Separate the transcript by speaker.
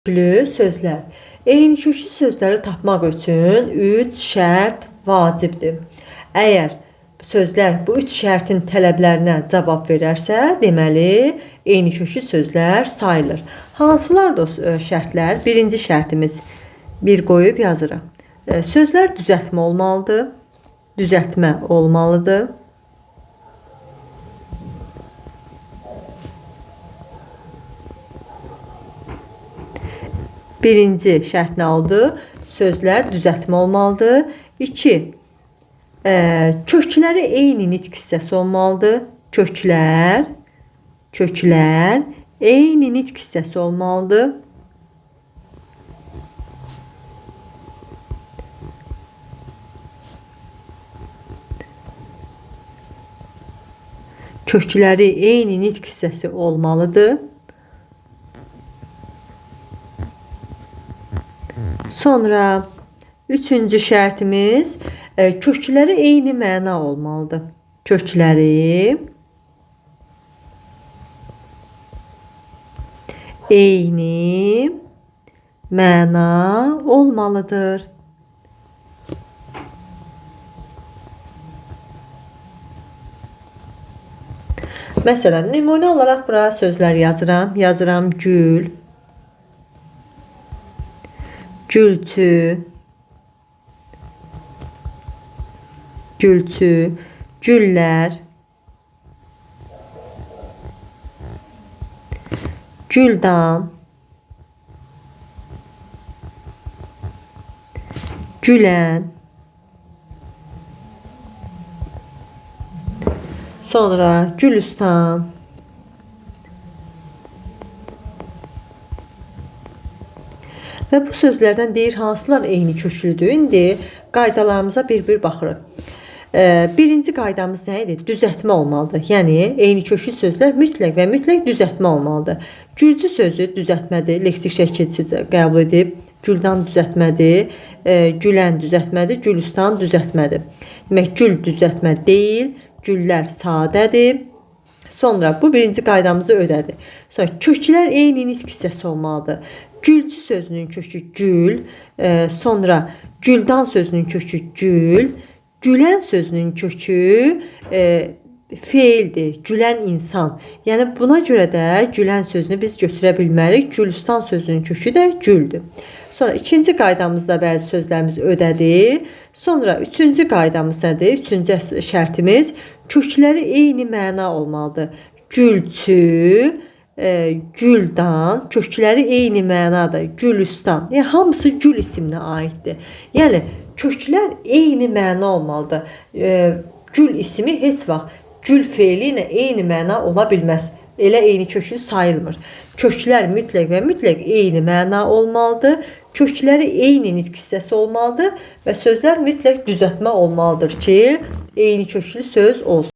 Speaker 1: Köklü sözlər. Eyni köklü sözləri tapmaq üçün 3 şərt vacibdir. Əgər sözlər bu 3 şərtin tələblərinə cavab verərsə, deməli eyni köklü sözlər sayılır. Hansılardır o şərtlər? Birinci şərtimiz bir qoyub yazırıq. Sözlər düzəltmə olmalıdır. Düzəltmə olmalıdır. Birinci şərt nə oldu? Sözlər düzəltmə olmalıdır. 2. Kökləri eyni nitq hissəsi olmalıdır. Köklər eyni nitq hissəsi olmalıdır. Kökləri eyni nitq hissəsi olmalıdır. Sonra üçüncü şərtimiz kökləri eyni məna olmalıdır. Kökləri eyni məna olmalıdır. Məsələn, nümunə olaraq bura sözlər yazıram. Yazıram gül, gülçü, güllər, güldan, gülən, sonra gülüstan, və bu sözlərdən deyir hansılar eyni köklüdür. İndi qaydalarımıza bir baxırıq. Birinci qaydamız nə idi? Düzəltmə olmalıdır. Yəni eyni köklü sözlər mütləq və mütləq düzəltmə olmalıdır. Gülcü sözü düzəltmədir. Leksik şəkilçi qəbul edib. Güldan düzəltmədir. Gülən düzəltmədir. Gülüstan düzəltmədir. Demək, gül düzəltmə deyil. Güllər sadədir. Sonra bu birinci qaydamızı ödədi. Sonra köklər eyni nitq hissəsi olmalıdır. Gülcü sözünün kökü gül, sonra güldan sözünün kökü gül, gülən sözünün kökü feildir, gülən insan. Yəni buna görə də gülən sözünü biz götürə bilmərik. Gülüstan sözünün kökü də güldür. Sonra ikinci qaydamızda bəzi sözlərimiz ödədi. Sonra üçüncü qaydamız nədir? Üçüncü şərtimiz kökləri eyni məna olmalıdır. Gülçü, güldan, kökləri eyni mənadır. Gülüstan. Yəni hamısı gül isminə aiddir. Yəni köklər eyni məna olmalıdır. Gül ismi heç vaxt gül feili ilə eyni məna ola bilməz. Elə eyni köklü sayılmır. Köklər mütləq və mütləq eyni məna olmalıdır. Kökləri eyni nitq hissəsi olmalıdır və sözlər mütləq düzəltmə olmalıdır ki, eyni köklü söz olsun.